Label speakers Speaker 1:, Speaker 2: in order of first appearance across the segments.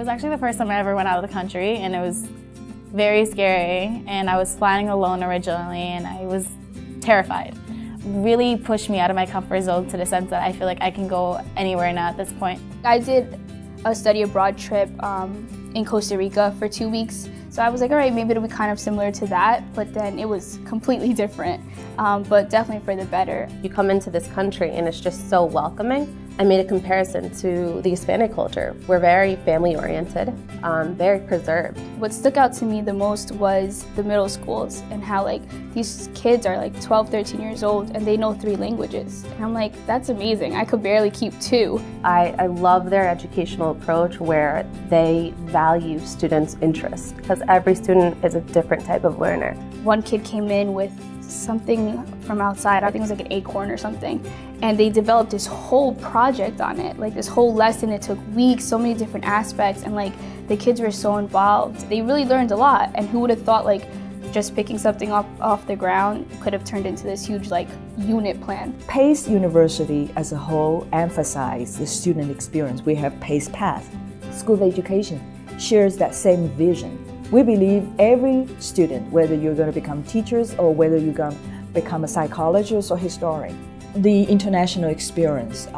Speaker 1: was actually the first time I ever went out of the country, and it was very scary, and I was flying alone originally, and I was terrified. Really pushed me out of my comfort zone to the sense that I feel like I can go anywhere now at this point.
Speaker 2: I did a study abroad trip in Costa Rica for 2 weeks. So I was like, all right, maybe it'll be kind of similar to that, but then it was completely different, but definitely for the better.
Speaker 3: You come into this country and it's just so welcoming. I made a comparison to the Hispanic culture. We're very family-oriented, very preserved.
Speaker 2: What stuck out to me the most was the middle schools and how like these kids are like 12, 13 years old and they know 3 languages. And I'm like, that's amazing. I could barely keep 2.
Speaker 3: I love their educational approach where they value students' interest because every student is a different type of learner.
Speaker 2: One kid came in with something from outside, I think it was like an acorn or something, and they developed this whole project on it, like this whole lesson. It took weeks, so many different aspects, and like the kids were so involved. They really learned a lot, and who would have thought like just picking something up off the ground could have turned into this huge like unit plan.
Speaker 4: Pace University as a whole emphasizes the student experience. We have Pace Path. School of Education shares that same vision. We believe every student, whether you're going to become teachers or whether you're going to become a psychologist or historian, the international experience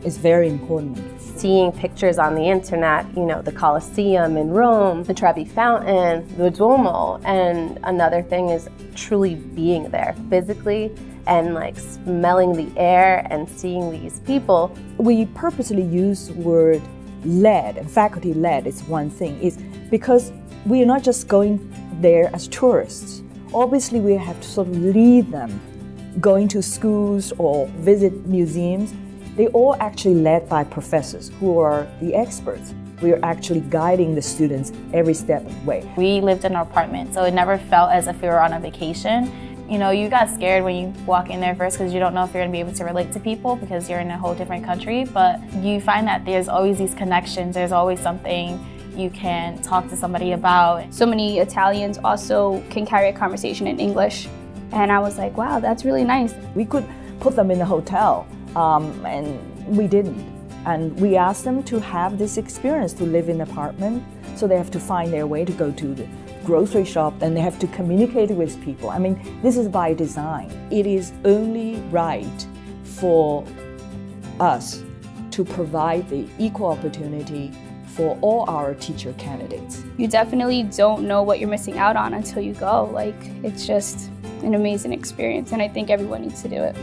Speaker 4: is very important.
Speaker 3: Seeing pictures on the internet, you know, the Colosseum in Rome, the Trevi Fountain, the Duomo, and another thing is truly being there physically and like smelling the air and seeing these people.
Speaker 4: We purposely use word led, and faculty led is one thing, is because we are not just going there as tourists. Obviously, we have to sort of lead them, going to schools or visit museums. They're all actually led by professors who are the experts. We are actually guiding the students every step of the way.
Speaker 1: We lived in an apartment, so it never felt as if we were on a vacation. You know, you got scared when you walk in there first because you don't know if you're going to be able to relate to people because you're in a whole different country, but you find that there's always these connections, there's always something you can talk to somebody about.
Speaker 2: So many Italians also can carry a conversation in English, and I was like, wow, that's really nice.
Speaker 4: We could put them in a hotel, and we didn't. And we asked them to have this experience, to live in an apartment, so they have to find their way to go to the grocery shop, and they have to communicate with people. I mean, this is by design. It is only right for us to provide the equal opportunity for all our teacher candidates.
Speaker 2: You definitely don't know what you're missing out on until you go. Like, it's just an amazing experience, and I think everyone needs to do it.